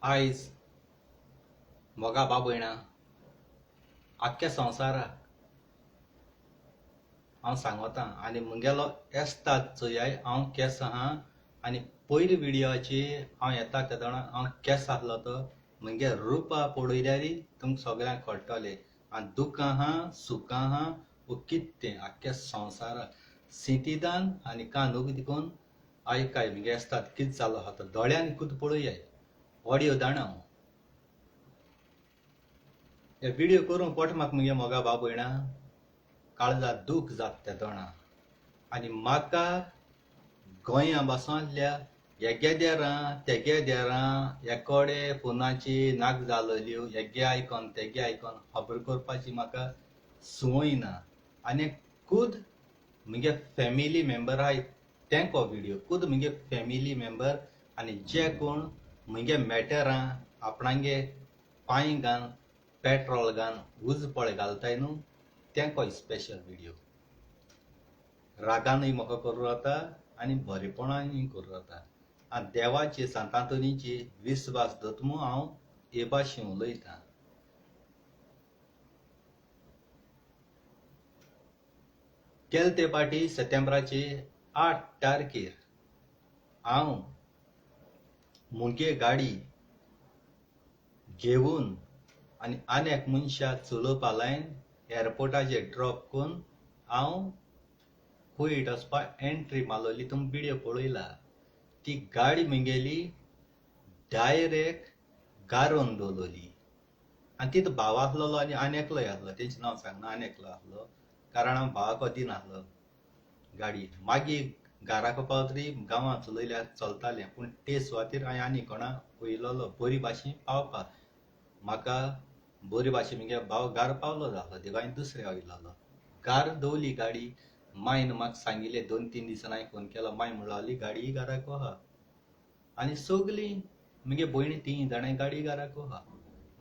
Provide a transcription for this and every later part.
आयज मोगा बाबयणा आख्ख्या संवसाराक हांव सांगोतां आनी मुगेलो एस्ताद चोयाय हांव केस आहा आनी पयली व्हिडियोची हांव येता तेदोणा हांव केस आहलो तो मुगे रुपा पळयल्यार तुमकां सगळ्यांक कळटलें आनी दुख आहा सुख आहा वो कितें आख्ख्या संवसाराक सिटीदान आनी कांदूक देखून आयकाय मुगे एस्ताद कितें जालो आहा तो दोळ्यांनी खुद पळयाय ऑडियो धाडा हांव हे व्हिडिओ करूंक पोट म्हाका मुगे मोगा बाबयणा काळजात दूख जाता तेदोणा आनी म्हाका गोंया बसोंतल्या हेगे देरां तेगे देरां एकोडे फोनाची नाक जालोल्यो हेगे आयकोन तेगे आयकोन खबर करपाची म्हाका संवय ना आनी खुद मुगे फॅमिली मेंबर आहाय तेंक हो व्हिडिओ खुद मुगे फॅमिली मेंबर आनी जे कोण मुगे मॅटरां आपणागे पांय घाल पेट्रोल घाल उज पळ घालताय न्हू तेंक हो स्पेशल व्हिडिओ रागानूय म्हाका करूं जाता आनी बरेपणानूय करूं जाता आनी देवाची सांतातोनीची विस्वास दवरतमू हांव हे भाशेन उलयतां गेले ते फाटी सप्टेंबराचे 8 तारखेर हांव मुगे गाडी घेवन आनी आनेक मनशाक चलोवपा लायन एअरपोर्टाचेर ड्रॉप करून हांव कुवेट वचपाक एंट्री मारलोली तुमी व्हिडिओ पळयला ती गाडी मुगेली डायरेक्ट गारोवन दवरलोली आनी तितूं भाव आसलोलो आनी आनी एकलोय आसलो तेंचें नांव सांगना आनी एकलो आसलो कारण हांव भावाक दिनासलो गाडी मागीर घराको पावतरी गांवां चलयल्यार चलतालें पूण ते सुवातेर हांवें आनी कोणाक वयलोलो बरी भाशेन पावपाक म्हाका बरी भाशेन मुगे भाव गार पावलो जालो देखून हांवें दुसऱ्या वयलोलो गार दवरली गाडी मायन म्हाका सांगिल्लें 2-3 दिसान हांवें फोन केलो माय म्हणून लागली गाडी घराको आहा आनी सगलीं मुगे भयणी 3 जाणां गाडी घराको आहा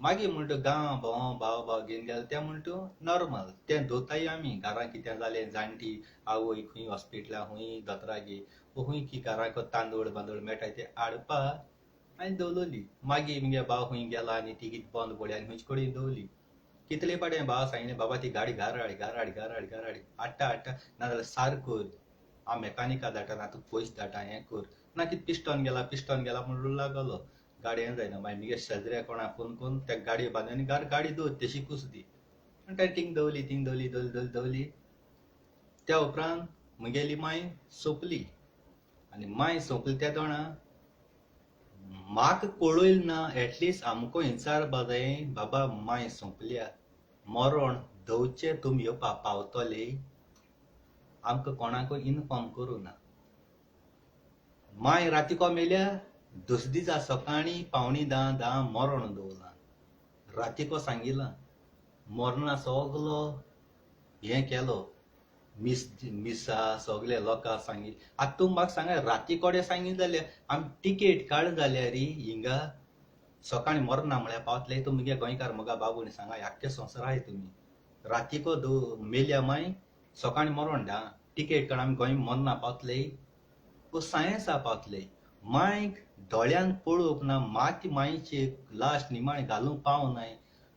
मागीर म्हणटा गांव भोंव भाव घेवन गेले ते म्हणटा नॉर्मल तें दोताय आमी घरां कितें जालें जाणटी आवय खंय हॉस्पिटलां खंय दोतोरागे खंय की घराको तांदूळ बांदूळ मेळटाय ते हाडपा हांवें दवरलोली मागीर मुगे भाव खंय गेला आनी ती कितें बंद पडली आनी खंयचे कडेन दवरली कितले पाटें भावा सांगलें बाबा ती गाडी घरा हाड हाडटा नाजाल्यार सारक कर हांव मेकानिका धाडटा तुका पयशे धाडटा हें कर ना कितें पिस्टॉन गेला म्हणून लागलो गाडी हें जायना मागीर मुगे शेजऱ्या कोणाक फोन करून त्या गाडी बांदून गाडी दवर तेशी कुस दी ताणें थिंग दवरली त्या उपरांत मुगेली माय सोंपली आनी माय सोंपली त्या दोणा म्हाका कळयल ना एटलिस्ट आमकां विचारपा जाय बाबा माय सोंपल्या मरण दवचे तुमी येवपा पावतले आमकां कोणाकूय इन्फॉर्म करूं ना माय रातीको मेल्या दुसरे दिसा सकाळीं 9:45 मरण दवरलां रातीको सांगिलां मरणा सगलो हें केलो मिसा सगळे लोकांक सांगिल्लें आतां तुमी म्हाका सांगा राती कोडे सांगिल्लें जाल्यार आमी टिकेट काड जाल्यार हिंगा सकाळीं मरणा म्हळ्यार पावतले तुमी गोंयकार मोगा बाबून सांगा आख्खे संवसार आहाय तुमी रातीको मेल्या माय सकाळीं मरण डा टिकेट काड आमी गोंय मरणा पावतले वो सायन्सा पावतले मायक दोळ्यान पळोवप ना माती मायची लास्ट निमाणे घालूंक पावनाय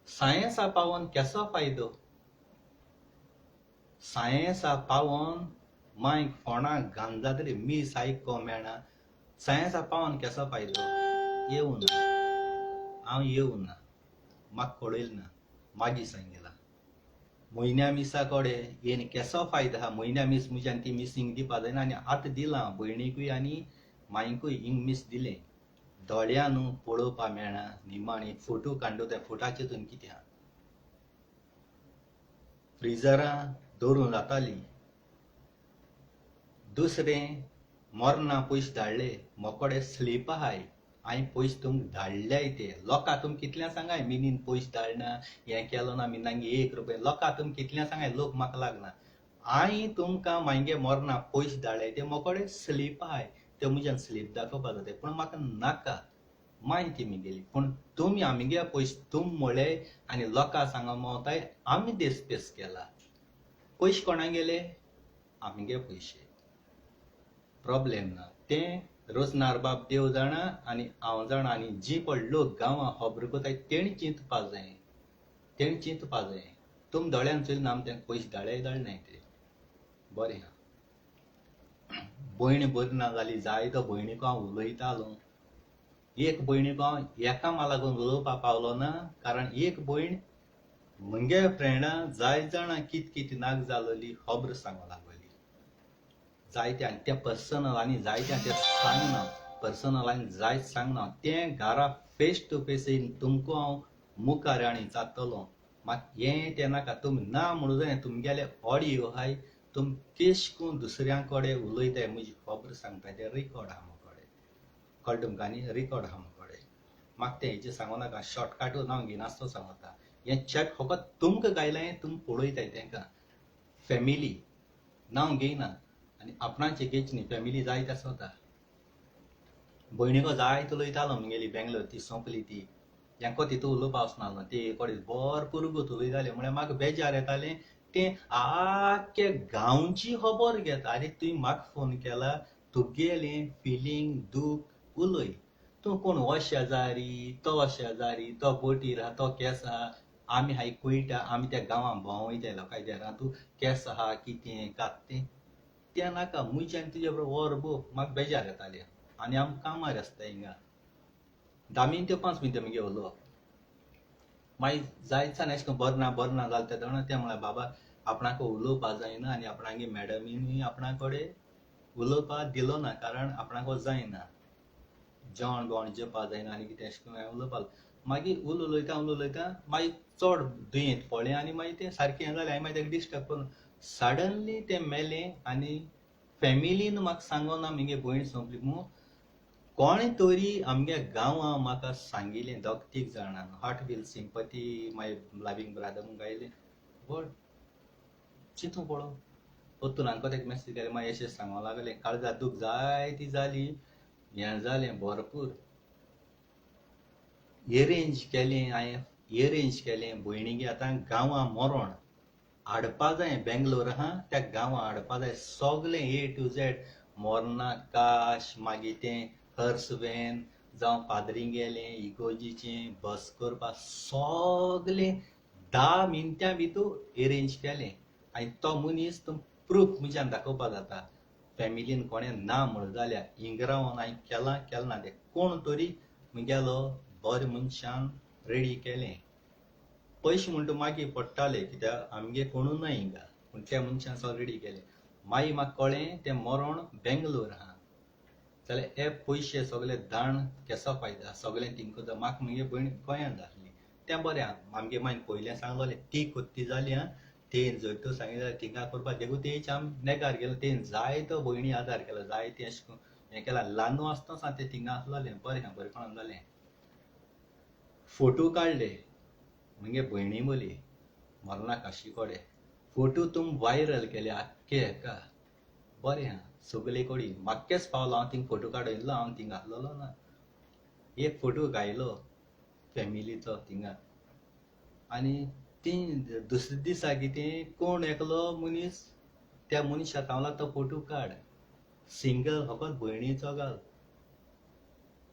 सायन्सा पावोन केसो फायदो सायन्सा पावोन मायक फोंडाक गांजा तरी मीस आयको मेळना सायन्सा पावोन केसो फायदो येवं ना हांव येवं ना म्हाका कळयल ना मागीर सांगिलां म्हयन्या मिसा कोडे येन केसो फायदो आहा म्हयन्या मीस मुज्यान ती मीस हिंग दिवपा जायना आनी आतां दिलां भयणीकूय आनी मायकूय हिंग मीस दिलें दोळ्यान पळोवपा मेळना निमाणी फोटो काडूं त्या फोटाचेतून कितें आहा फ्रिजरां दवरूं जातालीं दुसरें मरणा पयशे धाडले मोकोडे स्लीप आहाय हांवें पयशे तुमकां धाडल्याय ते लोकां तुमी कितल्या सांगाय मिनीन पयशे धाडना हें केलो ना मिनांगे 1 रुपया लोकां तुमी कितल्या सांगाय लोक म्हाका लागना हांवें तुमकां मागे मरणा पयशे धाडले ते मोकोडे स्लीप आहाय ते म्हज्यान स्लीप दाखोवपा जाता पूण म्हाका नाका माय ती मुगेली पूण तुमी आमगे पयशे तुमी म्हळे आनी लोकां सांगो मोताय आमी देस्पेस केला पयशे कोणा गेले आमगे पयशे प्रॉब्लेम ना तें रोजनार बाब देव जाणा आनी हांव जाणा आनी जी पळय लोक गांवां खबर कोताय तेणी चिंतपा जाय, तेणी चिंतपा जाय. तुम दोळ्यान चोयलें आमी तेंका पयशे धाडनाय ते बरें आहा. भयण बरी ना जाली जायतो भयणीको हांव उलयतालों. एक भयणीको हांव एका लागून उलोवपा पावलो ना, कारण एक भयण म्हगे फ्रेंडां जाय जाणां कित कित नाक जालोली खबर सांगो लागोली. जायत्या आनी त्या पर्सनल आनी जायत्या ते सांगना, पर्सनल आनी जायत सांगना. तें घरा फेस टू फेस येवन तुमको हांव मुखार आनी जातलों. म्हाका हें तें नाका. तुमी ना म्हणूं जाय. तुमगेले ऑडियो आहाय, तुम केश करून दुसऱ्यां कडेन उलयताय म्हजी खबर सांगताय ते रिकॉर्ड आहा म्हकोडे. कळ्ळें तुमकां न्ही? रिकॉर्ड आहा म्हकोडे. म्हाका तें हेजें सांगो नाका. शॉर्टकटूच हांव घेयनासतो सांगता. हें चॅट फकत तुमकां गायलां तुमी पळयताय तेंकां. फॅमिली नांव घेयना आनी आपणाचें घेयच न्ही. फॅमिली जायत आसोता. भयणीको जायत उलयतालो म्हगेली बेंगलोर ती सोंपली ती. हेंको तितू उलोवपा वचनासलो. ते कोडे भरपूर गूत उलयताले म्हळ्यार म्हाका बेजार येतालें. तें आख्खे गांवची खबर घेता. आरे तुवें म्हाका फोन केला, तुगेलें फिलींग दूख उलय. तूं कोण हो शेजारी, तो बोटीर आहा, तो केंस आहा, आमी हाय कुयटा, आमी त्या गांवां भोंवों वयताय लोकांय देरां, तूं केंस आहा कितें कात तें नाका. मुयचे आनी तुजे बरोबर वरभर म्हाका बेजार येतालें. आनी आमी कामार आसताय हिंगा. 10 मिनटां 5 मिनटां मगे उलोवप. मागीर जायत दिसांनी अशें करून बरें ना जालें तेदोना तें म्हळ्यार बाबा आपणाको उलोवपा जायना आनी आपणागे मॅडमीनूय आपणा कडेन उलोवपा दिलो ना, कारण आपणाको जायना. जेवण बेवण जेवपा जायना आनी कितें अशें करून हांवें उलोवपा लागलो. मागीर उलयतां मागीर चड दुयेंत पडलें आनी मागीर तें सारकें हें जालें. हांवें मागीर तेका डिस्टर्ब करूं. सडनली तें मेलें आनी फॅमिलीन म्हाका सांगोना म्हगे भयण सोंपली म्हणून कोणें तरी आमगे गांवां म्हाका सांगिल्लें. दोग तीग जाणां heart will sympathy my loving brother म्हूण गायलें. बट चिंतूं पळोव. परतून हांवें तेका मॅसेज केलें. मागीर अशें सांगो लागलें. काळजां दूख जायती जाली. हें जालें भरपूर. एरेंज केलें हांवें. एरेंज केलें भयणीगे आतां गांवां मरोण हाडपा जाय. बेंगलोर आहा त्या गांवां हाडपा जाय. सोगलें ए टू झेड मोर्ना काश, मागीर तें हर्स वॅन जावं पाद्रींगेलें इगोर्जीचें बस करपा सोगलें 10 मिनटां भितर एरेंज केलें. आनी तो मनीस तुम प्रूफ म्हज्यान दाखोवपा जाता. फॅमिलीन कोणें ना म्हण जाल्यार हिंग रावन हांवें केलां ना तें कोण तरी म्हगेलो बरें मनशान रेडी केलें. पयशे म्हणटा मागीर पडटाले कित्याक आमगे कोणूय ना हिंगा, पूण त्या मनशान सगळें रेडी केलें. मागीर म्हाका कळ्ळें तें मरोण बेंगलोर आहा जाल्यार हे पयशे सगळे दाण केसो फायदा सगळें तिंका जाय. म्हाका म्हगे भयण गोंयांत जाल्ली तें बरें आहा. आमगे मागीर पयलें सांगलोलें ती कोत्ती जाली आहा. तें जर तर सांगिल्लें जाल्यार थिंगा करपा देखून तेंच आमी नेगार गेलो. तें जायतो भयणी आदार केलो. जायतें अशें करून हें केलां. ल्हानू आसतना तें थिंगा आसलोलें. बरेंपणान जालें. फोटो काडले म्हगे भयणी बोली मरणा काशी कोडे. फोटो तुम वायरल केले आख्खे हेका. बरें आहा. सगळे कोडी म्हाक्केच पावलो. हांव थिंग फोटो काडयल्लो. हांव थिंग आसलोलो ना. एक फोटो घायलो फॅमिलीचो थिंगा. आनी ती दुसरे दिसा कितें कोण एकलो मनीस त्या मनशाक सांगलो तो फोटो काड. सिंगल फकत भयणीचो घाल.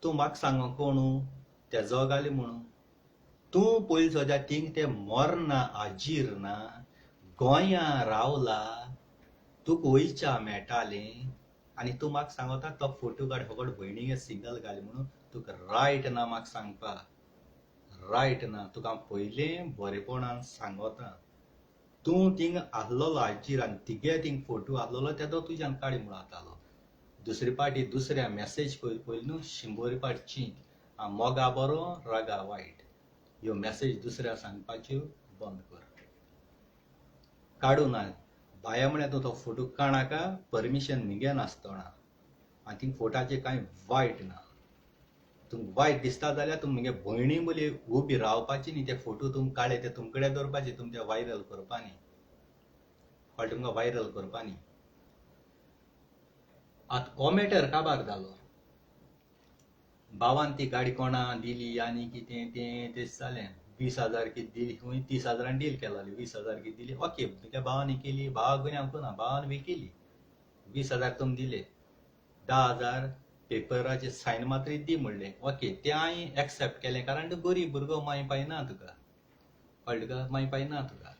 तूं म्हाका सांगो कोणू तेजो घाली म्हणून. तूं पयलीं सद्या थिंग तें मोरना आजीर ना गोंयां रावला. तुका वयच्या मेळटालें आनी तूं म्हाका सांगता तो फोटो काड फकत भयणीगे सिंगल घाली म्हणून. तुका रायट ना म्हाका सांगपा. रायट ना. तुका हांव पयलें बरेपणान सांगोतां. तूं थिंग आसलोलो आजीर आनी तिगे थिंग फोटो आसलोलो तेदो तुज्यान काडी म्हणून आतालो. दुसरे पाटी दुसऱ्या मॅसेज पयली न्हू 100 पाटी चिंत. मोगा बरो रागा वायट ह्यो मॅसेज दुसऱ्या सांगपाच्यो बंद कर. काडूं ना. बाया म्हळ्यार तूं तो फोटो काणाका परमिशन म्हगे नासतना. आनी थिंग फोटाचेर कांय वायट ना. तुमकां वायट दिसता जाल्यार तुमी म्हगे भयणी बोली उबी रावपाची न्ही. ते फोटो तुमी काडले ते तुमचे कडेन दवरपाचे. तुमी ते वायरल करपा न्ही. कळ्ळें तुमकां? वायरल करपा न्ही. आतां हो मॅटर काबार जालो. भावान ती गाडी कोणा दिली आनी कितें तें जालें. 20,000 कितें दिली. खंय 30,000 डील केलोली. 20,000 कितें दिली. ओके तुगे भावानी केली. भावाक बीन हांव कोना भावान विकिली. 20,000 तुमी दिले. 10,000 पेपराचे सायन मात्र दी म्हणलें ओके तें हांवें एक्सेप्ट केलें कारण तूं गरीब भुरगो मागीर पायना तुका कळ्ळें तुका मागीर पायना तुका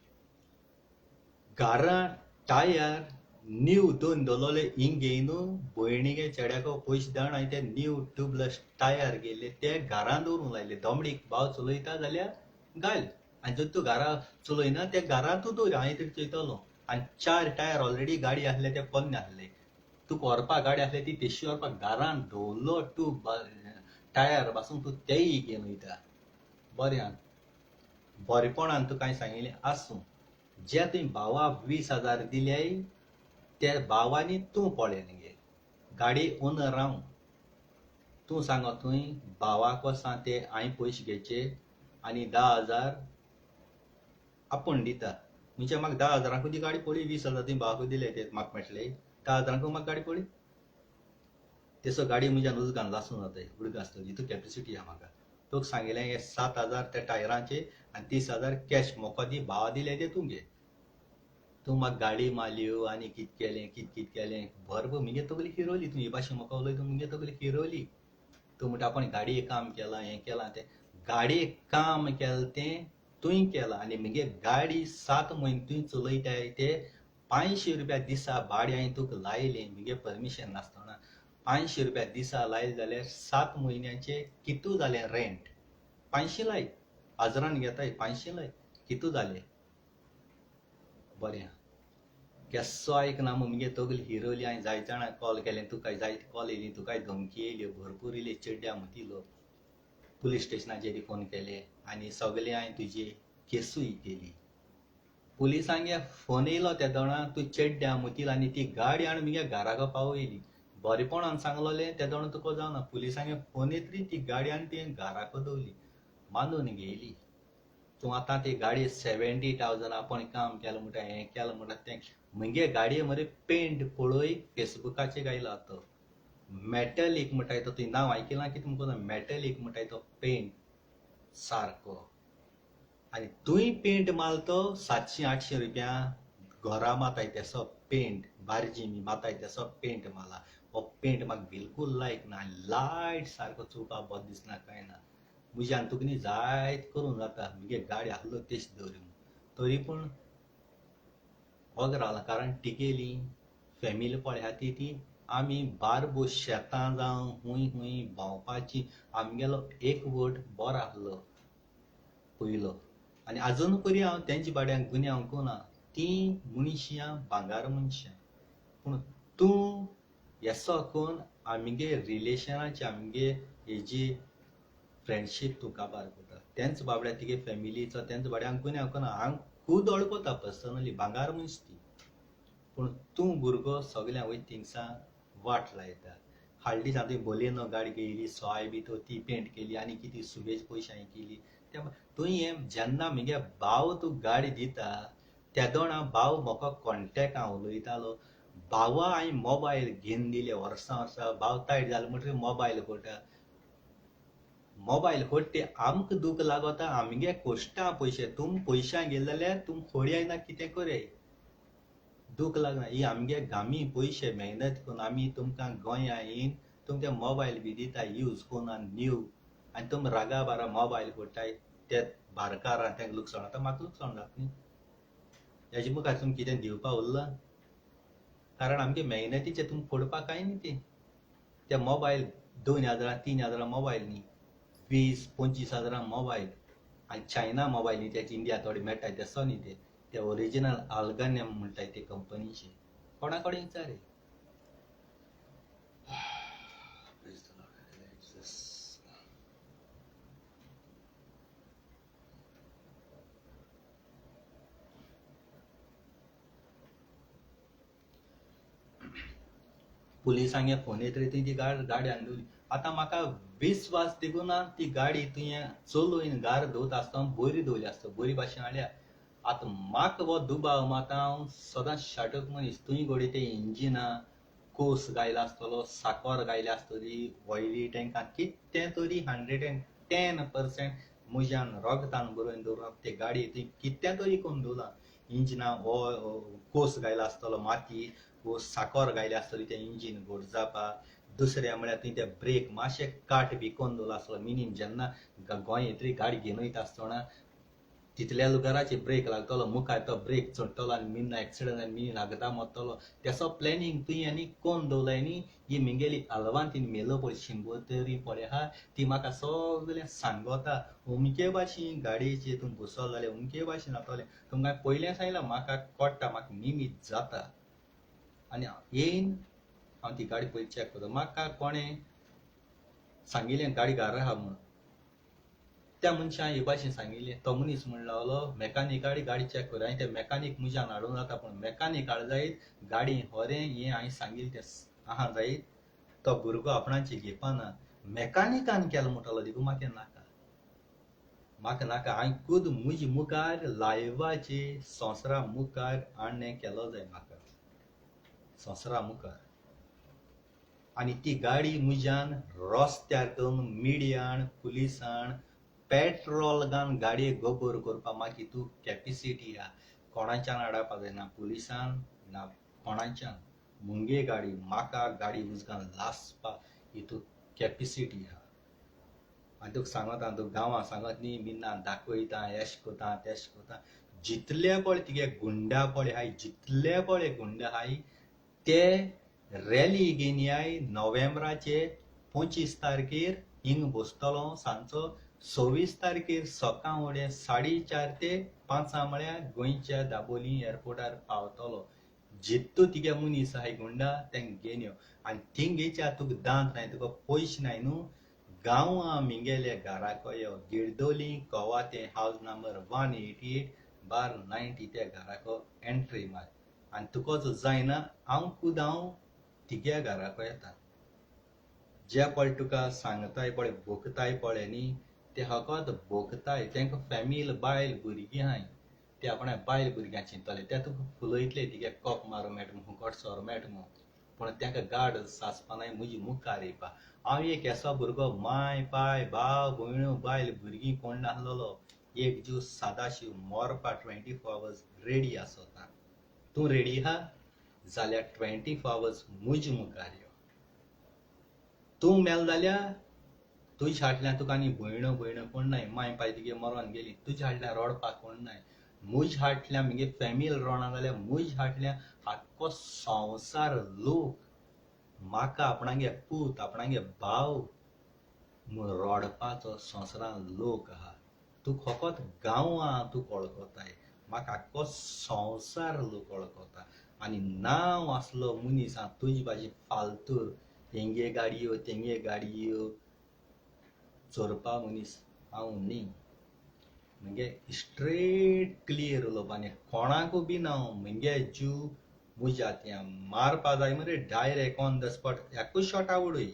घरां टायर नीव दोन दवरलेले हिंग घेयन भयणीगे चेड्याको पयशे धाडून हांवें ते नीव ट्यूबलेस टायर गेले ते घरां दवरूंक लायले दोमडीक भाव चलयता जाल्यार घाल आनी जर तूं घरां चलयना ते घरां तूं दवर हांवें तरी चयतलो आनी 4 टायर ऑलरेडी गाडी आसले ते पोन्ने आसले तुका व्हरपाक गाडी आसली ती तेशी व्हरपाक घरां दवरलो ट्यूब टायर पासून तूं तेय घेवन वयता बरें बरेपणान तुका हांवें सांगिल्लें आसूं जे तुवें भावा 20,000 दिले त्या भावांनी तूं पळय गे गाडी ओनर हांव तूं सांगो थंय भावाक वसा ते हांवें पयशे घेवचे आनी 10,000 आपूण दिता म्हणजे म्हाका 10,000 दी गाडी पडली 20,000 तुवें भावाक दिले ते म्हाका मेळटले 10,000 म्हाका गाडी पडली तेसो गाडी म्हज्यान उदकान लासून जाताय उदक आसतली तू कॅपेसिटी आहा म्हाका तुका सांगिल्लें हे 7,000 त्या टायरांचे आनी 30,000 कॅश मोको दी भावा दिले ते तूं घे तूं म्हाका गाडी मारल्यो आनी कित केलें भरपूर मुगे तगली फिरवली तूं ही भाशेन म्हाका उलयता मुगे तगली फिरवली तूं म्हणटा आपण गाडयेक काम केलां हें केलां तें गाडयेक काम केलें तें तुवें केलां आनी मुगे गाडी 7 म्हयने तुवें चलयताय ते 500 रुपया दिसा भाडें हांवें तुका लायलें मुगे परमिशन नासतना 500 रुपया दिसा लायले जाल्यार 7 म्हयन्याचे कितू जालें रेंट 500 लाय हजारान घेताय 500 लाय कितू जालें बरें केस्सो आयकना मुगे तगली हिरोली हांवें जायत जाणां कॉल केलें तुका जायत कॉल येयली तुका धमकी येयल्यो भरपूर येयल्यो चिड्ड्या मतीलो पुलीस स्टेशनाचेर फोन केले आनी सगळे हांवें तुजी केसूय केली पुलिसांगे फोन येयलो त्या दोणां तूं चेड्ड्या मतील आनी ती गाडी हाडून मुगे घराको पावयली बरेपणान सांगलोलें त्या दोणां तुका जावना पुलिसांगे फोन येतरी ती गाडी हाडून तुवें घराको दवरली बांदून घेयली तूं आतां ती गाडी 70,000 आपण काम केलें म्हणटा हें केलें म्हणटा तें मुगे गाडये मरे पेंट पळय फेसबुकाचेर घायला तो मेटलीक म्हणटाय तो तुवें नांव आयकलां कितें म्हणून मेटलीक म्हणटाय तो पेंट सारको आनी तुवें पेंट मारलो तो 700-800 रुपया घरा माताय तेसो पेंट बार्जीनी माताय तेसो पेंट मारला हो पेंट म्हाका बिलकूल लायक ना आनी लायट सारको चोवपाक बरो दिसना कांय ना म्हज्यान तुका न्ही जायत करूं जाता मुगे गाडी आसलो तेश दवरूं तरी पूण वोग रावला कारण टिकेली फॅमिली पळय आहा ती आमी बारबो शेतां जावं खूंय भोंवपाची आमगेलो एक वट बरो आसलो पयलो आनी आजून परी हांव तेंच्या बाड्यांक गुन्यांव ना तीं मनशां भांगार मनशां पूण तूं येसो कोन्न आमगे रिलेशनाची आमगे हेजी फ्रेंडशीप तूं काबार करता तेंच बाबड्या तिगे फॅमिलीचो तेंच बाड्यांक गुन्यांव करना हांव खूद वळखता पर्सनली भांगार मनीस ती पूण तूं भुरगो सगळ्यां वयता थिंगसा वाट लायता हाडली दिसा तुवें बोलेनो गाडी घेयली सोय बी तो ती पेंट केली आनी कितें सुबेज पयशे हांवें केली तुवें हें जेन्ना मुगे भाव तूं गाडी दिता त्या दोणा भाव म्हाका कॉन्टेक्ट हांव उलयतालो भावा हांवें मोबायल घेवन दिले वर्सां भाव तायट जालो म्हणटकीर मोबायल कोटा मोबायल खोट ते आमकां दूख लागता आमगे कोश्टां पयशे तुम पयशां गेले जाल्यार तुम खोड्याय ना कितें कोराय दूख लागना ही आमगे गामी पयशे मेहनत करून आमी तुमकां गोंया येवन तुमकां ते मोबायल बी दिता यूज करून आनी न्यू आनी तुम रागा बारा मोबायल कोटाय ते भारकारां तेंका लुकसाण जाता म्हाका लुकसाण जाता न्ही हेजे मुखार तुमकां कितें दिवपा उरलां कारण आमगे मेहनतीचे तुमकां फोडपाक कांय न्ही ते मोबायल 2,000-3,000 मोबायल न्ही 20-25,000 मोबायल आनी चायना मोबायल न्ही तेचे इंडिया थोडे मेळटाय तेसो न्ही ते ओरिजिनल आल्गानेम म्हणटाय ते कंपनीचे कोणा कडेन विचार पुलिसांगे फोन येतरी तुवें ती गाडी हाडून आतां म्हाका विस्वास दिगूना ती गाडी तुवें चलोवन गार दवरता आसतना बरी दवरली आसता बरी भाशेन हाडल्या आतां म्हाका हो दुबाव मात हांव सदांच शाटक मनीस तुवें घोडी ते इंजिना कोस घायलो आसतलो साकर घायली आसतली ऑयली टँकां कितें तरी 110% म्हज्यान रोगतान बरोवन दवरून ते गाडी तुवें कितें तरी करून दवरला इंजिना कोस घायलो आसतलो माती वो साकर घायली आसतली ते इंजीन घोट जावपाक दुसऱ्या म्हळ्यार तुवें ते ब्रेक मातशे काट बी कोन्न दवरलो आसलो मिनीन जेन्ना गोंय येतरी गाडी घेवन वयता आसतना तितल्या लुगाराचेर ब्रेक लागतलो मुखार तो ब्रेक चडटलो आनी मिन एक्सिडंट आनी मिनीन आगदाम वतलो तेसो प्लॅनिंग तुवें आनी कोन्न दवरलाय न्ही ही मिंगेली आलवान तिने मेलो पळय शिंगोतरी पळय आहा ती म्हाका सगळें सांगोता अमके भाशेन गाडयेचेर तूं बसलो जाल्यार अमके भाशेन जातलें तुमकां पयलें सांगलां म्हाका कोट्टा म्हाका निमीत जाता आनी येयन हांव ती गाडी पयली चॅक करता म्हाका कोणें सांगिल्लें गाडी घारा आहा म्हूण त्या मनशान हे भाशेन सांगिल्लें तो मनीस म्हण लागलो मॅकानिकाडी गाडी चॅक कर हांवें ते मॅकानीक म्हज्यान हाडून जाता पूण मॅकानीक हाड जायत गाडी होरें हें हांवें सांगिल्लें तें आहा जायत तो भुरगो आपणाचें घेवपाना मॅकानिकान केलो म्हणटलो देखून म्हाका नाका हांवें खुद म्हज्या मुखार लायव्हाचेर संवसारा मुखार हाडणें केलो जाय म्हाका संवसारा मुखार आनी ती गाडी म्हज्यान रस्त्यार करून मिडियान पुलिसान पेट्रोल घालून गाडयेक गोबर करपाक म्हाका हितू कॅपिसिटी आहा कोणाच्यान हाडपाक जायना पुलिसान ना कोणाच्यान मुंगे गाडी म्हाका गाडी उजगान लासपाक हितू कॅपिसिटी आहा आनी तुका सांगता तूं गांवां सांगत न्ही मिन्ना दाखयता एश कोता तेश कोता जितले पळय तिगे गुंडा पळय हाय जितले पळय गुंडा हाय ते रॅली घेवन याय नोव्हेंबराचे 25 तारखेर हिंग बसतलो सांजचो 26 तारखेर सकाळ फुडें 4:30 ते 5 म्हळ्यार गोंयच्या दाबोलीं एअरपोर्टार पावतलो जितू तिगे मनीस आहाय गुंडा तेंक घेवन यो आनी थिंग येयच्या तुका दांत नाय तुका पयशे नाय न्हू गांवां मिंगेले घराको यो गिरदोली कोवाते हावज नंबर 188/90 त्या घराको एंट्री मार आनी तुका जो जायना हांव तिगे घराको येता जे पळय तुका सांगताय पळय भोगताय पळय न्ही ते फकत भोगताय तेंका फॅमिली बायल भुरगीं आहाय ते आपणा बायल भुरग्यां चिंतले ते तुका फुलयतले तिगे कोप मारूं मेळटा म्हूण हुकोट सोरो मेळटा म्हूण पूण तेंका गाड सासपा नाय म्हजी मुखार येवपा हांव एक एसो भुरगो माय पाय भाव भयणो बायल भुरगीं कोण नासलोलो एक जीव सदाशिव मोरपा 24 आवर्स रेडी आसोता तूं रेडी आहा जाल्यार 24 आवर्स म्हज्या मुखार यो तूं मेल जाल्यार तुज्या फाटल्यान तुका आनी भयणो कोण नाय माय पाय तिगे मरोन गेली तुज्या फाटल्यान रडपाक कोण नाय म्हज्या फाटल्यान मगे फॅमिली रोना जाल्यार म्हज्या फाटल्यान आख्खो संवसार लोक म्हाका आपणागे पूत आपणागे भाव म्हूण रडपाचो संवसारान लोक आहा तूं फकत गांवां तूं वळखताय म्हाका आख्खो संवसार लोक वळखता आनी नांव आसलो मनीस हांव तुजे भाशेन फालतू हेंगे गाडयो तेंगे गाडयो चोरपा मनीस हांव न्ही मगे स्ट्रेट क्लियर उलोवप आनी कोणाकू बी हांव मगे जीव म्हज्या हातयां मारपा जाय मरे डायरेक्ट ऑन द स्पॉट एकूच शॉट आवडूय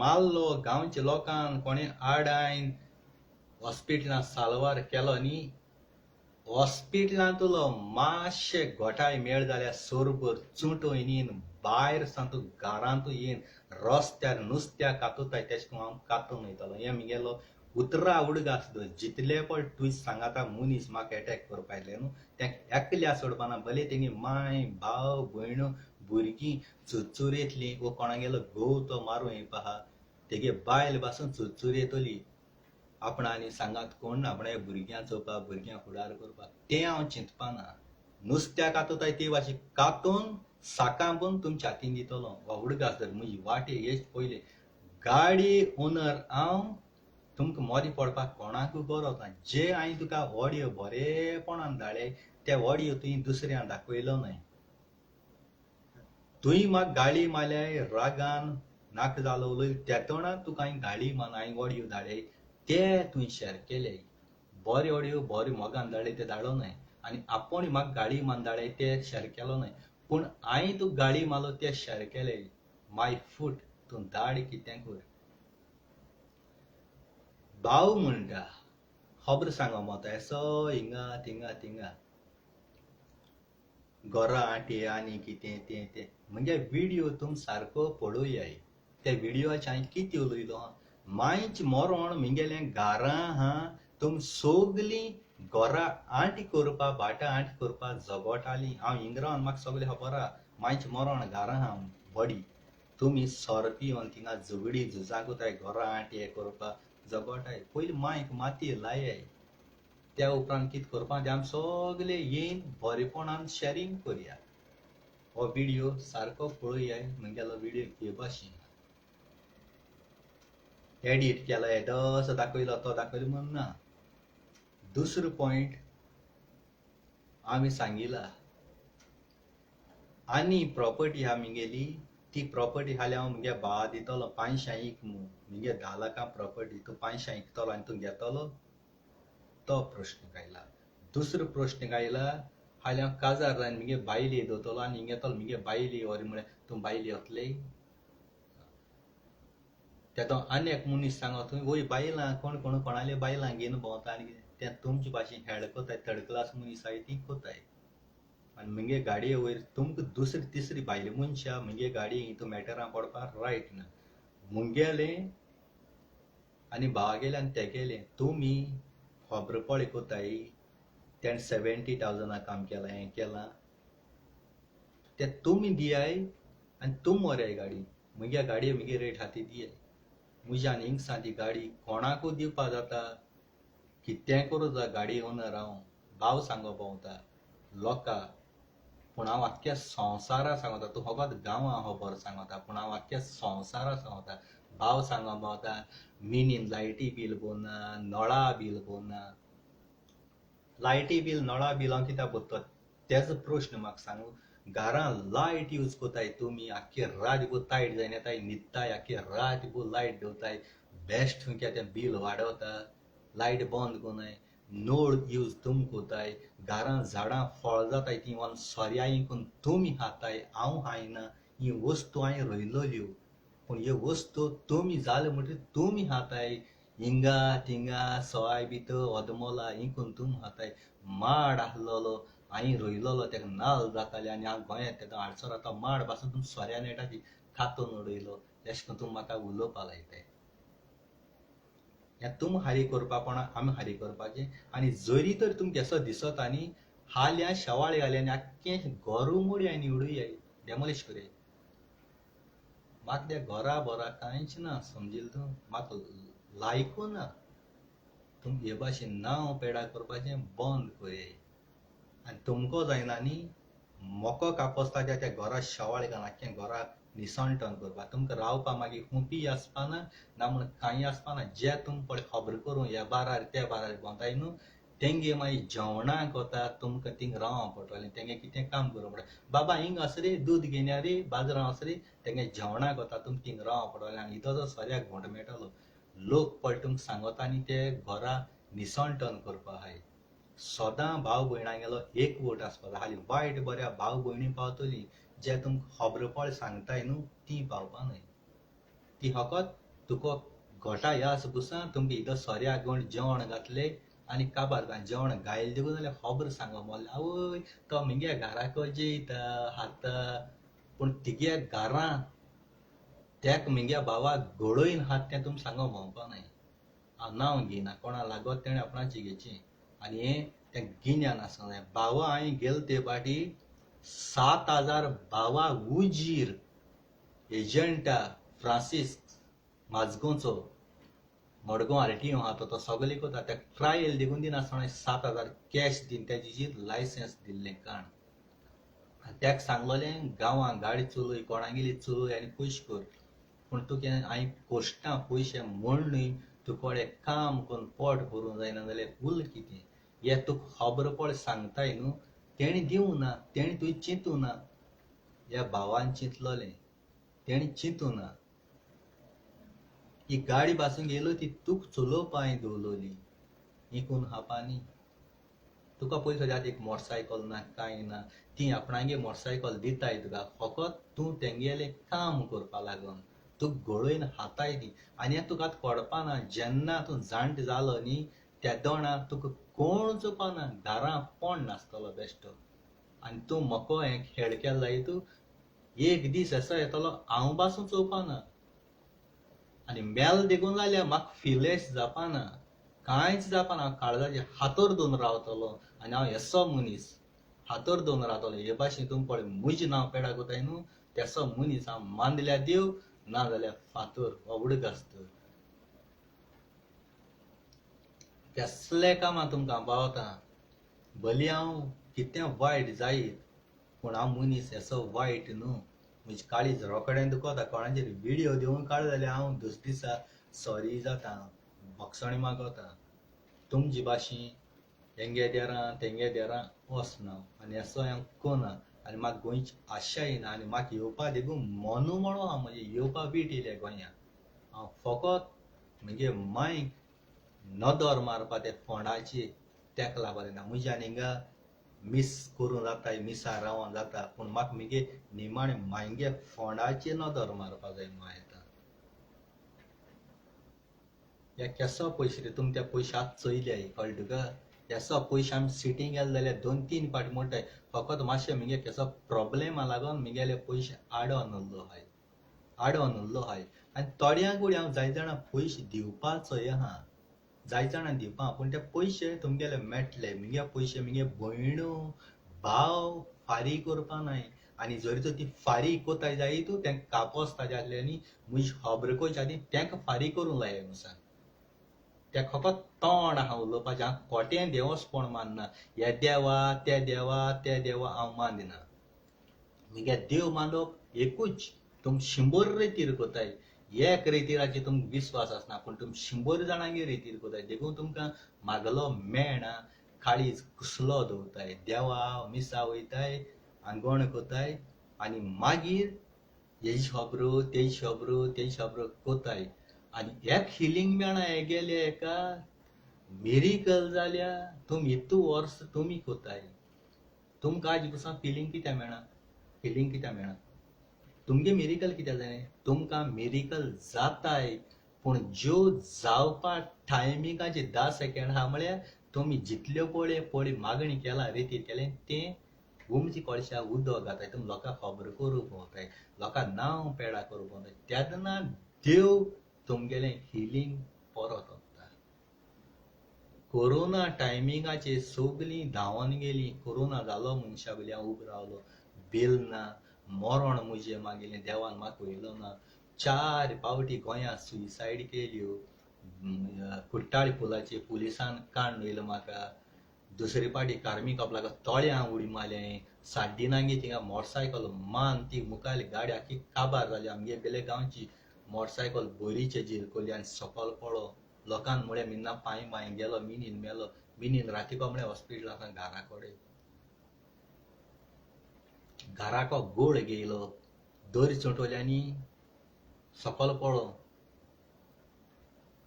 मारलो गांवच्या लोकांक कोणें आडायन हॉस्पिटलांत साल्वार केलो न्ही हॉस्पिटलांतलो मातशे घोटाय मेळ जाल्यार सोरभर चुटोय न्ही भायर सांतू घरांतू येन रस्त्यार नुस्त्या कातूताय तेश कोन्न हांव कातून वयतलो हें म्हगेलो उतरा उडगा आसलो जितले पळय तुवें सांगाता मनीस म्हाका एटॅक करपा येतले न्हू तेंक एकल्या सोडपाना भले तेंगे माय भाव भयणो भुरगीं चुरचूर येतलीं वो कोणागेलो घोव तो मारूं येवपा आहा तेगे बायल पासून चुरचूर येतली आपणानी सांगात कोण आपणा भुरग्यां चोवपाक भुरग्यां फुडार करपाक तें हांव चिंतपाना नुस्त्या कातूताय ते भाशेन कातून साकांपून तुमच्या हातीन दितलो वा उडगा आसत म्हजी वाटे हेच पयले गाडी ओनर हांव तुमकां मोदी पडपाक कोणाकूय बरोवता जे हांवें तुका ऑडियो बरेपणान धाडले ते ऑडियो तुवें दुसऱ्यांक दाखयलो न्हय तुवें म्हाका गाळी मारल्याय रागान नाका जालो उलय तेतोणा तुका हांवें गाळी मारून हांवें ऑडियो धाडले ते तुवें शेअर केले बरे ऑडियो बरे मोगान धाडले ते धाडो न्हय आनी आपूण म्हाका गाळी मारून धाडले ते शेअर केलो न्हय पूण हांवें तुका गाळी मारलो ते शेअर केले माय फूट तूं धाड कितें कर भाव म्हणटा खबर सांगो मोता एसो हिंगा थिंगा गोरा आटे आनी कितें तें म्हणजे व्हिडिओ तुम सारको पळोवयाय त्या व्हिडिओचे हांवें कितें उलयलो मायच मरोण म्हगेलें घरां आहा तुम सगलीं गोरा आंट करपा भाटां आंट करपा झगोटालीं हांव हिंग रावन म्हाका सगलें खबर आहा मायच मरोण घरां आहा बडी तुमी सोरपी येवन थिंगा झगडी झुजां कोताय घरांट हें करपाक जगोटाय पयलीं मांयक मातये लायाय त्या उपरांत कितें करपा तें आमी सगळे येवन बरेपणान शेअरिंग करया हो व्हिडिओ सारको पळयाय म्हगेलो व्हिडिओ हे भाशेन एडिट केला येदोसो दाखयलो तो दाखयलो म्हूण ना दुसरो पॉयंट आमी सांगिला आनी प्रॉपर्टी आहा म्हगेली ती प्रॉपर्टी हाल्या हांव म्हगे भावा दितलो 500 एक म्हगे 10 लाखां प्रॉपर्टी तूं 500 इकतलो आनी तूं घेतलो तो प्रश्न कायला दुसरो प्रश्न कायला हाल्या हांव काजार जावन म्हगे बायले दोतलो आनी हिंगेतलो म्हगे बायले व्हर म्हळ्यार तूं बायले वतले तेदो आनी एक मनीस सांगो थंय वय बायलां कोण कोण कोणाले बायलां घेवन भोंवता आनी तें तुमचे भाशेन हेड कोताय थर्ड क्लास मनीस आहाय ती कोताय आनी म्हगे गाडये वयर तुमकां दुसरी तिसरी भायली मनशां म्हगे गाडये हितू मॅटरां पडपाक रायट ना मुंगेलें आनी भावागेलें आनी तेगेलें तुमी खोबरपळ कोताय तेणें 70,000 काम केलां हें केलां तें तुमी दियाय आनी तुम व्हराय गाडी म्हगे गाडये म्हगे रेट हाती दियाय म्हज्यान हिंगसा ती गाडी कोणाकूय दिवपा जाता कितें करूं जा गाडी ओनर हांव भाव सांगो भोंवता लोकां पूण हांव आख्ख्या संवसारा सांगता तूं फकत गांवां खबर सांगता पूण हांव आख्ख्या संवसारा सांगता भाव सांगो भोंवता मिनीन लायटी बील भरना नळा बील भरना लायटी बील नळा बील हांव कित्याक भरता तेजो प्रश्न म्हाका सांगू घरां लायट यूज कोताय तुमी आख्खे रातभर तायट जायन येताय न्हिदताय आख्खे रातभर लायट दवरताय बेस्ट थंय तें बील वाडवता लायट बंद कोनाय नळ यूज तुम कोताय घरां झाडां फळ जाताय ती वन सोऱ्या इंकून तुमी खाताय हांव खायना ही वस्तू हांवें रोयलोल्यो पूण ह्यो वस्तू तुमी जाले म्हणटकीर तुमी खाताय हिंगा थिंगा सोय भितर ओदमोला इंकून तुम खाताय माड आसलोलो हांवें रोयलोलो तेका नाल्ल जाताले आनी हांव गोंयांत तेका हाडसर आतां माड पासून तुम सोऱ्या नेटाची खातून उडयलो अशें करून तुम म्हाका उलोवपा लायताय हें तुम हारी करपा कोणा आमी हारी करपाचें आनी जरी तर तुमकां असो दिसता न्ही हाल्या शेवाळे घाले आनी आख्खें घरू मोडया आनी उडयाय डेमोलिश करयाय म्हाका त्या घरा बरा कांयच ना समजिल तूं म्हाका लायकू ना तुम हे भाशेन नांव पेडा करपाचें बंद करयाय आनी तुमको जायना न्ही मोको कापोसता त्या घरा शेवाळे घालून आख्खें घरा निसणटण करपा तुमकां रावपा मागीर हुंपी आसपाना ना म्हण कांय आसपाना जे तुम पळय खबर करूं ह्या बारार त्या बारार भोंवताय न्हू तेंगे मागीर जेवणाक वता तुमकां थिंग रावों पडटलें तेंगे कितें काम करूं पडटा बाबा हिंग वच रे दूद घेवन या रे बाजरां वच रे तेंगे जेवणाक वता तुमकां थिंग रावों पडटलें आनी इतो जो सोऱ्याक घोंट मेळटलो लोक पळय तुमकां सांगता आनी ते घरा निसणटण करपा आहाय सदां भाव भयणांगेलो एकवट आसपाक जाय हालीं वायट बऱ्या भाव भयणी पावतलीं जे तुमकां खबरपळ सांगताय न्हू ती पावपा न्हय ती फकत तुका घोटा ह्या बुसां तुमकां इतो सोऱ्याक घेवन जेवण घातलें आनी काबार जेवण गायले देखून जाल्यार खबर सांगो मोले आवय तो म्हगे घराको जेयता खाता पूण तिगे घरां तेका म्हगे भावाक घडोवन हात तें तुम सांगो भोंवपा न्हय हांव नांव घेयना कोणा लागत तेणें आपणाची घेवचें आनी हें तें गिन्यान आसूं जाय भावा हांवें गेलो ते फाटी 7,000 भावा उजीर एजंटा फ्रांसीस माजगोंचो मडगांव आरटीओ आहा तो सगळे कोता तेका ट्रायल देखून दिनासतना 7,000 कॅश दीन तेजी लायसन्स दिल्लें कारण आनी तेका सांगलोलें गांवांत गाडी चलय कोणागेली चलय आनी पयशे कर पूण तुका हांवें कोश्टां पयशे म्हणून तूं कोडे काम करून पोट भरूं जायना जाल्यार उरलें कितें हें तुका खबर पळ सांगताय न्हू तेणी दिवं ना तेणी तुवें चिंतूं ना ह्या भावान चिंतलोलें तेणी चिंतूं ना ही गाडी पासून गेलो ती तुका चलोवपा हांवें दवरलोली इकून खावपा न्ही तुका पयलीं सद्याक एक मोटरसायकल ना कांय ना ती आपणागे मोटरसायकल दिताय तुका फकत तूं तेंगेलें काम करपा लागून तुका घडोवन हाताय न्ही आनी हें तुका आतां कळपा ना जेन्ना तूं जाणटो जालो न्ही त्या दोणा तुका कोण चोवपाना घरां कोण नासतलो बेश्टो आनी तूं मोको हें खेळ केलो जाय तूं एक दीस असो येतलो हांव पासून चोवपाना आनी मेल देखून जाल्यार म्हाका फिलेस जावपाना कांयच जावपाना हांव काळजाचेर हातोर दवरून रावतलो आनी हांव असो मनीस हातोर दवरून रावतलो हे भाशेन तुमी पळय म्हजें नांव पेडा कोताय न्हू तेसो मनीस हांव मानल्यार देव ना जाल्यार फातर वा उडक आसता. कसले कामां तुमकां पावता. भली हांव कितें वायट जायत पूण हांव मनीस असो वायट न्हू. म्हजी काळीज रोकडें दुखता. कोणाचेर व्हिडिओ दिवन काड जाल्यार हांव दुसऱ्या दिसा सॉरी जाता, भोगसणी मागता. तुमचे भाशेन हेंगे देरां तेंगे देरां वचना आनी असो हांव कोना. आनी म्हाका गोंयची आशा येना आनी म्हाका येवपा देखून मनू म्हणून हांव म्हणजे येवपा वीट येयल्या गोंयांत. हांव फकत म्हगे मांयक नदर मारपा ते फोंडाचेर तेका लागून येना. म्हज्यान हिंगा मिस करूं जाता, मिसा रावों जाता पूण म्हाका म्हगे निमाणे मांयगे फोंडाचेर नदर मारपा जाय म्हणून येता. हे केसो पयशे रे तुमी त्या पयशाक चोयल्याय कळ्ळें तुका. केसो पयशे आमी सिटींग गेले जाल्यार 2-3 पाटी मोडटाय. फकत मातशें म्हगे केसो प्रॉब्लेमा लागून म्हगेले पयशे आडोन उरलो हाय. आनी थोड्यांक उडी हांव जाय जाणां पयशे दिवपा चोय आहा. जाय जाणां दिवपा पूण ते पयशे तुमगेले मेळटले. म्हगे पयशे म्हगे भयणो भाव फारीक करपा नाय. आनी जरी तर ती फारीक कोताय जायत तेंका कापोस ताजे आसलें म्हजी खबर कोयच्या आदी तेंका फारीक करूंक लाय म्हणून सांग. ते फकत तोंड आहा उलोवपाचें. हांव कोटें देवोसपण मानना. हे देवा ते देवा हांव मानिना. म्हगे देव मानप एकूच. तुमी 100 रितीर कोताय. एक रितीराचेर तुमकां विस्वास आसना पूण तुमी 100 जाणांगे रितीर कोताय देखून तुमकां मागलो मेळना. काळीज कुसलो दवरताय. देवा मिसा वयताय, आंगवण कोताय आनी मागीर हेजी खबरो तेजी खबरो कोताय. आनी एक हिलींग मेळना हेगेले हेका मिरिकल जाल्या तुमी इतू वर्स तुमी कोताय. तुमकां आज पासून फिलींग कित्याक मेळना. तुमगे मिरिकल कित्याक जाय. तुमकां मिरिकल जाताय पूण ज्यो जावपा टायमिंगाचे 10 सेकंड आहा म्हळ्यार तुमी जितल्यो पळय मागणी केला रितीर केलें तें गुमची कळशाक उदक घाताय. तुमी लोकांक खबर करूंक भोंवताय, लोकांक नांव पेडा करूंक भोंवताय. तेन्ना देव तुमगेलें हिलींग परत व्हरता. कोरोना टायमिंगाचेर सगलीं धांवन गेलीं. कोरोना जालो मनशा वयल्यान हांव उबो रावलो. बिल ना, मरण म्हजें मागिल्लें देवान म्हाका वयलो ना. 4 फावटी गोंयांत सुसायड केल्यो. कुट्टाळे पुलाचेर पुलिसान काडून व्हेलो म्हाका. दुसरे फावटी कार्मी कपलाक तोळ्यां उडी मारलें. साड्डिनांगे थिंगा मोटरसायकल मान ती मुखारली गाडी आख्खी काबार जाली. आमगे बेलेगांवची मोटरसायकल बोरीचे जिरकोली आनी सकयल पडलो. लोकांक म्हळें मिन्ना पांय गेलो. मिनीन मेलो. मिनीन रातीको म्हळ्यार हॉस्पिटलांत घरा कडेन. घराको गोळ गेलो. दोरी चुटोल्यांनी सकयल पडलो.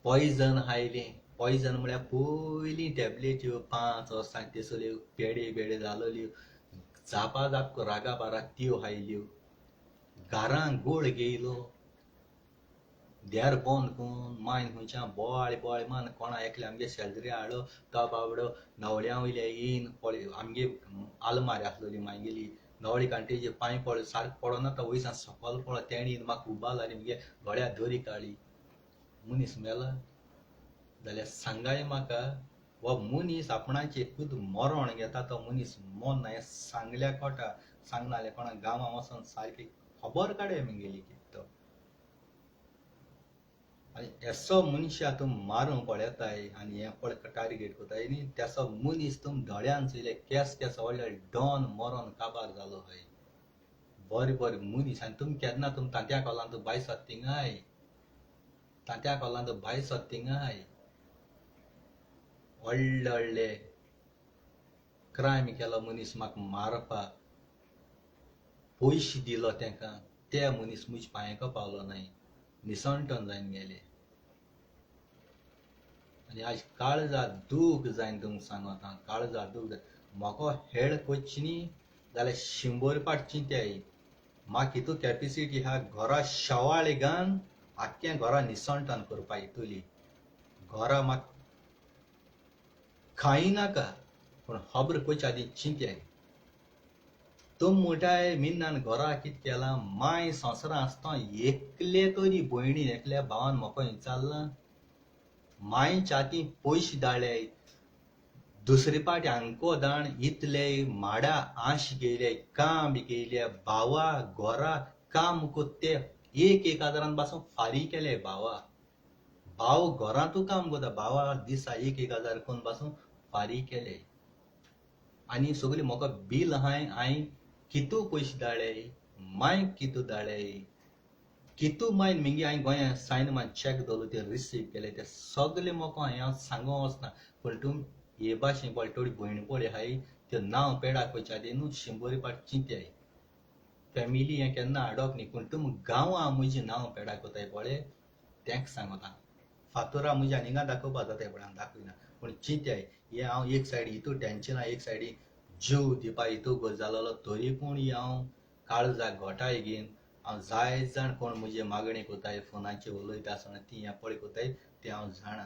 पॉयझन हायलें. पॉयझन म्हळ्यार पयलीं टॅबलेट्यो 5 वर्सां तेसल्यो पेडे जालोल्यो. जापा रागा बारा त्यो हायल्यो. घरांक गोळ गेलो. देर बंद करून मायन खंयच्यान बोवाळ मान कोणा एकल्या आमगे शेजारी हाडलो. तो बाबडो नवऱ्या वयल्या येयन पळय आमगे आलमारी आसलोली मायगेली. नवळे कांटेचेर पांय पडलो. सारको पडोना तो वयसान सकयल पडलो. तेणीन म्हाका उबारलो आनी म्हगे गळ्या दोरी काडली. मनीस मेला जाल्यार सांगाय म्हाका. हो मनीस आपणाचें खुद मरण घेता तो मनीस मोरना हें सांगल्या कोटा. सांगना जाल्यार कोणा गांवां वचोन सारकी खबर काडय म्हगेली कितें तो. आनी एसो मनशा तुमी मारूंक पळयताय आनी हें पळय टार्गेट कोताय न्ही तेसो मनीस तुमी दोळ्यान चोयले केस व्हडले डॉन मरोन काबार जालो हाय. बरे मनीस आनी तुमी केन्ना तुमी तांत्या कोलांत भायर सरतिंगाय. तांत्या कोलांत भायर सरतिंगाय. व्हडले क्रायम केलो मनीस म्हाका मारपा. पयशे दिलो तेंका. ते मनीस म्हज्या पांयाको पावलो नाय. निसंटन जावन गेले. आनी आज काळजाक दूख जायन तुमकां सांगता. काळजाक दूख जायन. म्हाका हेड कोच्ची न्ही जाल्यार 100 पाट चिंत्याय. म्हाका हितू कॅपिसिटी आहा घरा शेवाळ घालन आख्खें घरा निसंटन करपा हितूली. घरा म्हाका खाय नाका पूण खबर कोच्या आदी चिंत्याय. तुम म्हणटाय मिन्नान घरा कितें केलां. माय संवसारां आसता एकले तरी भयणीन एकल्या भावान म्हाका विचारलां. मायच्या हातीन पयशे धाडल्याय. दुसरे फावटी हांको दाण इतले माडा आश गेले काम गेले भावा घरा काम कोत्ते 1,000 पासून फारी केले भावा. भाव घरांतू काम करता, भावा दिसा 1,000 कोण पासून फारी केले. आणि सगळी म्हाका बील हांवें कितू पयशे धाडले, मांय कितू धाडले, कितू मागीर मिगी हांवें गोंयांत सायन मान चॅक दवरलो ते रिसीव केले ते सगळे म्हाका हांवें सांगूंक वचना. पूण तूं हे भाशेन पळय थोडी भयण पळय हाय त्यो नांव पेडाक वयच्या आदी न्हू 100 पाट चिंत्याय. फॅमिली हें केन्ना हाडप न्ही, पूण तुम गांवां म्हजें नांव पेडाक वताय पळय तेंक सांगता. फातोरा म्हज्या हिंगा दाखोवपा जाताय पळय हांव दाखयना, पूण चिंत्याय हे हांव एक सायडी हितू टेन्शना, एक सायडी जीव दिवपा हितू गो जालोलो तरी पूण हांव काळजाक घोटाय घेवन हांव जायत जाण कोण म्हजे मागणी कोताय फोनाचेर उलयता आसतना ती हें पळय कोताय तें हांव जाणा.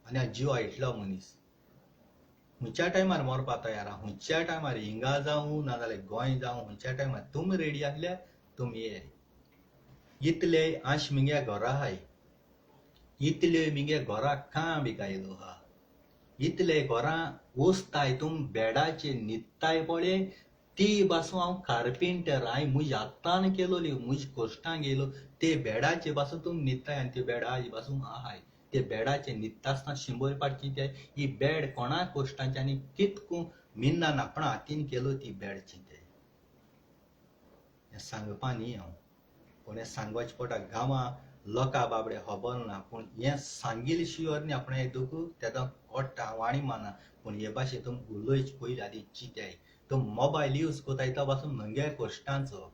आनी हांव जीव आयटलो मनीस खंयच्या टायमार मरपा तयार आहा, खंयच्या टायमार हिंगा जावं नाजाल्यार गोंय जावं, खंयच्या टायमार तुमी रेडी आसल्यार तुमी ये. इतले आश मिगे घरा हाय, इतले मिगे घरा काम बी गायलो हा, इतले घरां वसताय तुम बेडाचे न्हिदताय पळय ती पासून हांव कार्पेंटर हांवें म्हज्या हातान केलोली, म्हज्या कश्टान गेलो ते बेडाचे पासून तुम न्हिदताय आनी ते बेडाचे पासून आहाय. ते बेडाचे न्हिदता आसतना 100 पाट चिंत्याय ही बेड कोणा कश्टांची आनी कितको मिन्नान आपणा हातीन केलो ती बेड चिंत्याय. हें सांगपा न्ही हांव, पूण हें सांगपाचें पडटा गांवां लोकां बाबडे खबर ना, पूण हें सांगिल्ले शिवाय न्ही आपणा दुख तेका कोट्टा हांव आनी माना. पूण हे भाशेन तुम उलोवचे पयलीं आदी चिंत्याय. तुम मोबायल यूज कोताय तो पासून मगे कश्टांचो,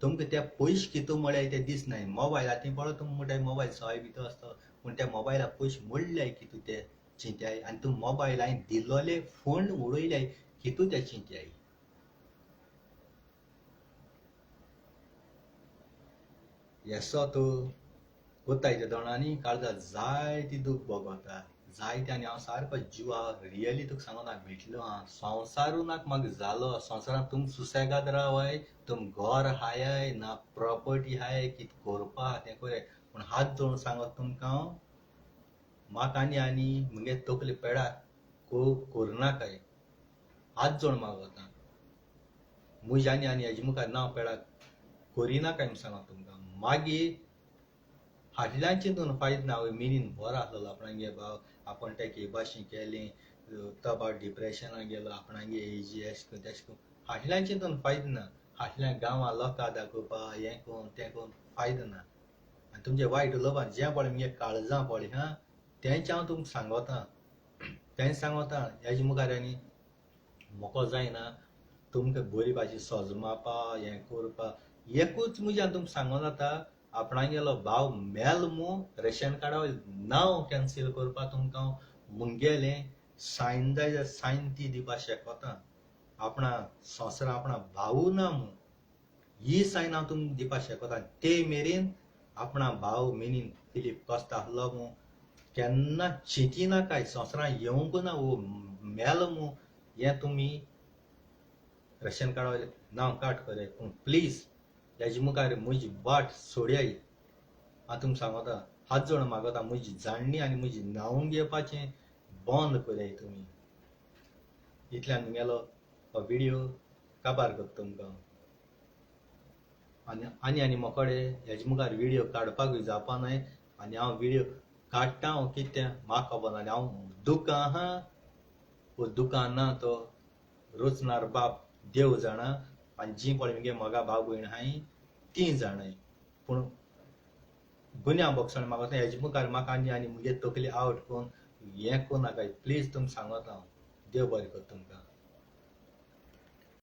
तुमकां ते पयशे कितू म्हळ्यार ते दिसनाय. मोबायलांतूय पळय तुम म्हणटाय मोबायल सवाय भितर आसता, पूण त्या मोबायलाक पयशे मोडल्याय कितू ते चिंत्याय. आनी तुम मोबायल हांवें दिल्लोले फोन उडयल्याय कितू ते चिंत्याय. येसो तूं कोताय त्या दोणांनी काळजा जायती दूख भोगोता जायते. आनी हांव सारको जिवा रियली तुका सांगता भेटलो हा. संवसारू नाक म्हाका जालो, संवसारांत तुम सुसेगाद रावाय, तुम घर हायाय ना प्रॉपर्टी हाय, कित कोरपा तें कोराय, पूण हात जोडून सांगत तुमकां हांव म्हाका आनी म्हगे तकले पेडाक कोरनाकाय. हात जोडून मागता म्हज्या आनी हेजे मुखार नांव पेडाक कोरिनाकाय म्हूण सांगत तुमकां. मागीर फाटल्यान चिंतून फायदो ना. मिनीन बरो आसलोलो आपणागे भाव, आपण तेका हे भाशेन केलें, तो भाव डिप्रेशनाक गेलो, आपणागे एजी एशें कोन्न तेशें कोन्न फाटल्यान चिंतून फायदो ना. फाटल्यान गांवां लोकां दाखोवपा हें कोन्न तें कोन्न फायदो ना. आनी तुमचें वायट उलोवपा जें पळय म्हगे काळजां पळय हां तेंच हांव तुमकां सांगता. तेंच सांगता हेजे मुखार आनी मोको जायना. तुमकां बरी भाशेन सोजमापा हें कोरपा एकूच म्हज्यान तुमकां सांगूं जाता. आपणागेलो भाव मेलो म्हूण रेशन कार्डा वयलें नांव कॅन्सील कोरपा तुमकां हांव मुंगेलें सायन जाय जाल्यार सायन ती दिवपा शेकोता. आपणा संवसारांत आपणा भावू ना म्हूण ही सायन हांव तुमकां दिवपा शेकोता. ते मेरेन आपणा भाव मिनीन फिलीप कॉस्ता आसलो म्हूण केन्ना चिंतीनाकाय, संवसारांत येवंक ना वो मेलो म्हूण हें तुमी रेशन कार्डा वयलें नांव काट कोराय. पूण प्लीज हेजे मुखार म्हजी वाट सोड्याय. हांव तुमकां सांगता हात जोडून मागता म्हजी जाणणी आनी म्हजी नांव घेवपाचें बंद कोराय तुमी. इतल्यान मुगेलो हो व्हिडिओ काबार करता तुमकां. आनी मोकोडे हेजे मुखार व्हिडिओ काडपाकूय जावपा न्हय. आनी हांव व्हिडिओ काडटा हांव कितें म्हाका खबर ना. आनी हांव दुकां आहा वो दुकान ना तो रोचणार बाप देव जाणा. आनी जीं पळय म्हगे मोगा भाव भयण आहाय तीं जाणाय. पूण गुन्या बोगसण मागता हेजे मुखार म्हाका आनी म्हगे तकली आवट कोन्न हें कोन्नाकाय. प्लीज तुमकां सांगता हांव. देव बरें कर तुमकां.